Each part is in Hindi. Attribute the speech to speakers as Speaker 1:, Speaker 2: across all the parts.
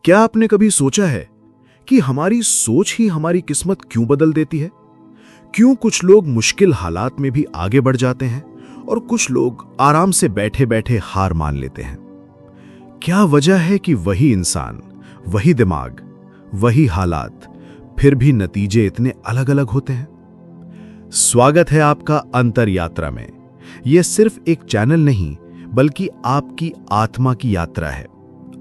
Speaker 1: क्या आपने कभी सोचा है कि हमारी सोच ही हमारी किस्मत क्यों बदल देती है? क्यों कुछ लोग मुश्किल हालात में भी आगे बढ़ जाते हैं और कुछ लोग आराम से बैठे बैठे हार मान लेते हैं? क्या वजह है कि वही इंसान, वही दिमाग, वही हालात, फिर भी नतीजे इतने अलग अलग होते हैं? स्वागत है आपका अंतर यात्रा में। यह सिर्फ एक चैनल नहीं, बल्कि आपकी आत्मा की यात्रा है,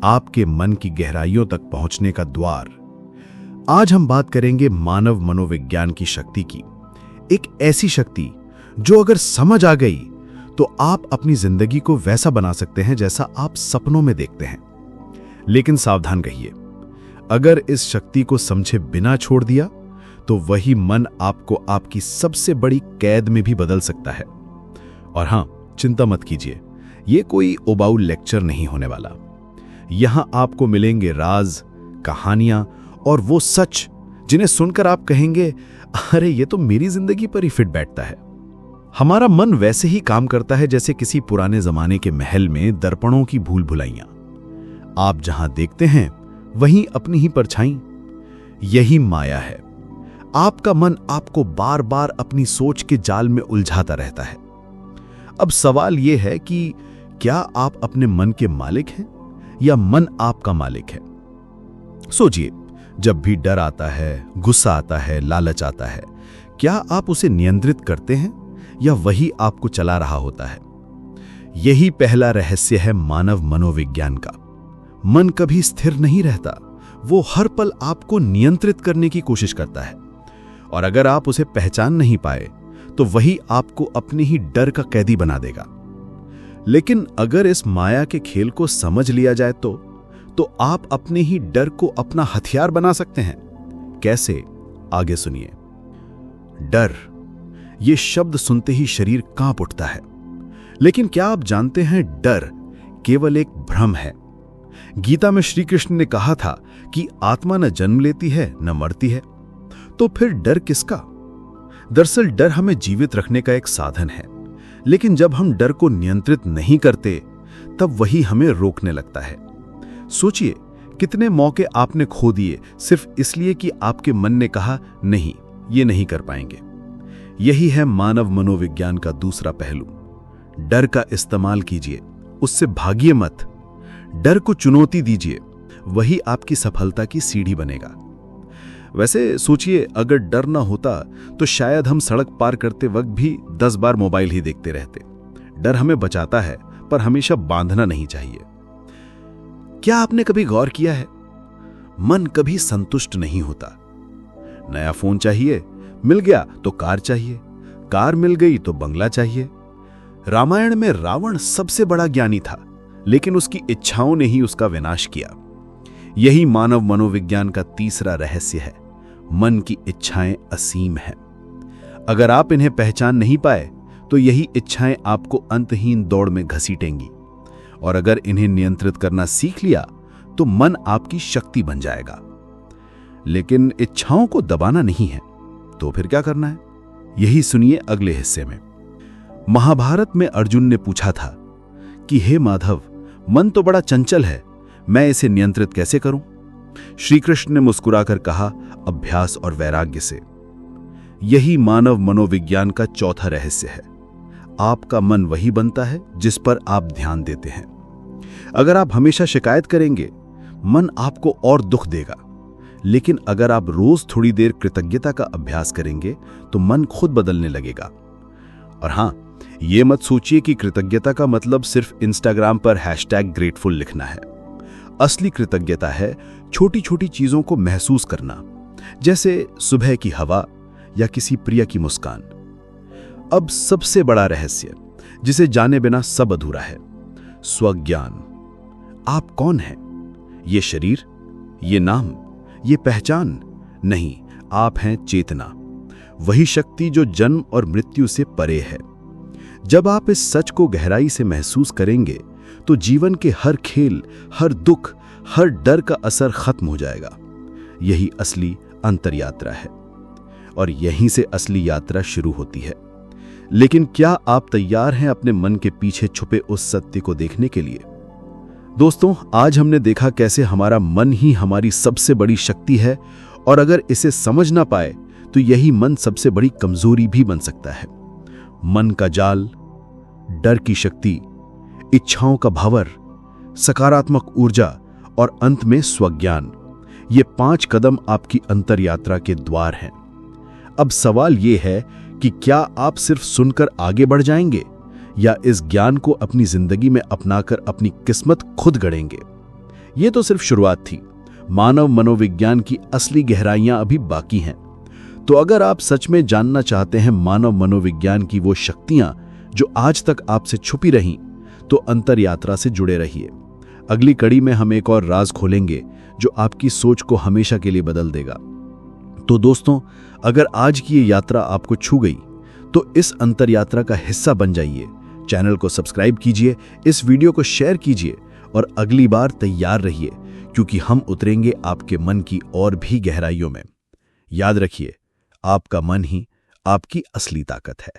Speaker 1: आपके मन की गहराइयों तक पहुंचने का द्वार। आज हम बात करेंगे मानव मनोविज्ञान की शक्ति की, एक ऐसी शक्ति जो अगर समझ आ गई तो आप अपनी जिंदगी को वैसा बना सकते हैं जैसा आप सपनों में देखते हैं। लेकिन सावधान रहिए, अगर इस शक्ति को समझे बिना छोड़ दिया तो वही मन आपको आपकी सबसे बड़ी कैद में भी बदल सकता है। और हां, चिंता मत कीजिए, ये कोई उबाऊ लेक्चर नहीं होने वाला। यहां आपको मिलेंगे राज, कहानियां और वो सच जिन्हें सुनकर आप कहेंगे, अरे ये तो मेरी जिंदगी पर ही फिट बैठता है। हमारा मन वैसे ही काम करता है जैसे किसी पुराने जमाने के महल में दर्पणों की भूल भुलाइयां। आप जहां देखते हैं वहीं अपनी ही परछाई। यही माया है। आपका मन आपको बार बार अपनी सोच के जाल में उलझाता रहता है। अब सवाल यह है कि क्या आप अपने मन के मालिक हैं या मन आपका मालिक है? सोचिए, जब भी डर आता है, गुस्सा आता है, लालच आता है, क्या आप उसे नियंत्रित करते हैं या वही आपको चला रहा होता है? यही पहला रहस्य है मानव मनोविज्ञान का। मन कभी स्थिर नहीं रहता, वो हर पल आपको नियंत्रित करने की कोशिश करता है। और अगर आप उसे पहचान नहीं पाए तो वही आपको अपने ही डर का कैदी बना देगा। लेकिन अगर इस माया के खेल को समझ लिया जाए तो आप अपने ही डर को अपना हथियार बना सकते हैं। कैसे? आगे सुनिए। डर, ये शब्द सुनते ही शरीर कांप उठता है। लेकिन क्या आप जानते हैं, डर केवल एक भ्रम है। गीता में श्री कृष्ण ने कहा था कि आत्मा न जन्म लेती है न मरती है। तो फिर डर किसका? दरअसल डर हमें जीवित रखने का एक साधन है, लेकिन जब हम डर को नियंत्रित नहीं करते तब वही हमें रोकने लगता है। सोचिए, कितने मौके आपने खो दिए सिर्फ इसलिए कि आपके मन ने कहा नहीं, ये नहीं कर पाएंगे। यही है मानव मनोविज्ञान का दूसरा पहलू। डर का इस्तेमाल कीजिए, उससे भागिए मत। डर को चुनौती दीजिए, वही आपकी सफलता की सीढ़ी बनेगा। वैसे सोचिए, अगर डर ना होता तो शायद हम सड़क पार करते वक्त भी 10 बार मोबाइल ही देखते रहते। डर हमें बचाता है, पर हमेशा बांधना नहीं चाहिए। क्या आपने कभी गौर किया है, मन कभी संतुष्ट नहीं होता। नया फोन चाहिए, मिल गया तो कार चाहिए, कार मिल गई तो बंगला चाहिए। रामायण में रावण सबसे बड़ा ज्ञानी था, लेकिन उसकी इच्छाओं ने ही उसका विनाश किया। यही मानव मनोविज्ञान का तीसरा रहस्य है। मन की इच्छाएं असीम हैं। अगर आप इन्हें पहचान नहीं पाए तो यही इच्छाएं आपको अंतहीन दौड़ में घसीटेंगी, और अगर इन्हें नियंत्रित करना सीख लिया तो मन आपकी शक्ति बन जाएगा। लेकिन इच्छाओं को दबाना नहीं है, तो फिर क्या करना है? यही सुनिए अगले हिस्से में। महाभारत में अर्जुन ने पूछा था कि हे माधव, मन तो बड़ा चंचल है, मैं इसे नियंत्रित कैसे करूं? श्री कृष्ण ने मुस्कुराकर कहा, अभ्यास और वैराग्य से। यही मानव मनोविज्ञान का चौथा रहस्य है। आपका मन वही बनता है जिस पर आप ध्यान देते हैं। अगर आप हमेशा शिकायत करेंगे, मन आपको और दुख देगा। लेकिन अगर आप रोज थोड़ी देर कृतज्ञता का अभ्यास करेंगे तो मन खुद बदलने लगेगा। और हां, यह मत सोचिए कि कृतज्ञता का मतलब सिर्फ इंस्टाग्राम पर #ग्रेटफुल लिखना है। असली कृतज्ञता है छोटी छोटी चीजों को महसूस करना, जैसे सुबह की हवा या किसी प्रिय की मुस्कान। अब सबसे बड़ा रहस्य, जिसे जाने बिना सब अधूरा है, स्वज्ञान। आप कौन हैं? ये शरीर, ये नाम, ये पहचान नहीं, आप हैं चेतना, वही शक्ति जो जन्म और मृत्यु से परे है। जब आप इस सच को गहराई से महसूस करेंगे तो जीवन के हर खेल, हर दुख, हर डर का असर खत्म हो जाएगा। यही असली अंतर यात्रा है, और यहीं से असली यात्रा शुरू होती है। लेकिन क्या आप तैयार हैं अपने मन के पीछे छुपे उस सत्य को देखने के लिए? दोस्तों, आज हमने देखा कैसे हमारा मन ही हमारी सबसे बड़ी शक्ति है और अगर इसे समझ ना पाए तो यही मन सबसे बड़ी कमजोरी भी बन सकता है। मन का जाल, डर की शक्ति, इच्छाओं का भंवर, सकारात्मक ऊर्जा और अंत में स्वज्ञान, ये 5 कदम आपकी अंतर यात्रा के द्वार हैं। अब सवाल ये है कि क्या आप सिर्फ सुनकर आगे बढ़ जाएंगे या इस ज्ञान को अपनी जिंदगी में अपनाकर अपनी किस्मत खुद गढ़ेंगे। ये तो सिर्फ शुरुआत थी। मानव मनोविज्ञान की असली गहराइयां अभी बाकी हैं। तो अगर आप सच में जानना चाहते हैं मानव मनोविज्ञान की वो शक्तियां जो आज तक आपसे छुपी रहीं, तो अंतर यात्रा से जुड़े रहिए। अगली कड़ी में हम एक और राज खोलेंगे जो आपकी सोच को हमेशा के लिए बदल देगा। तो दोस्तों, अगर आज की ये यात्रा आपको छू गई तो इस अंतर यात्रा का हिस्सा बन जाइए। चैनल को सब्सक्राइब कीजिए, इस वीडियो को शेयर कीजिए और अगली बार तैयार रहिए, क्योंकि हम उतरेंगे आपके मन की और भी गहराइयों में। याद रखिए, आपका मन ही आपकी असली ताकत है।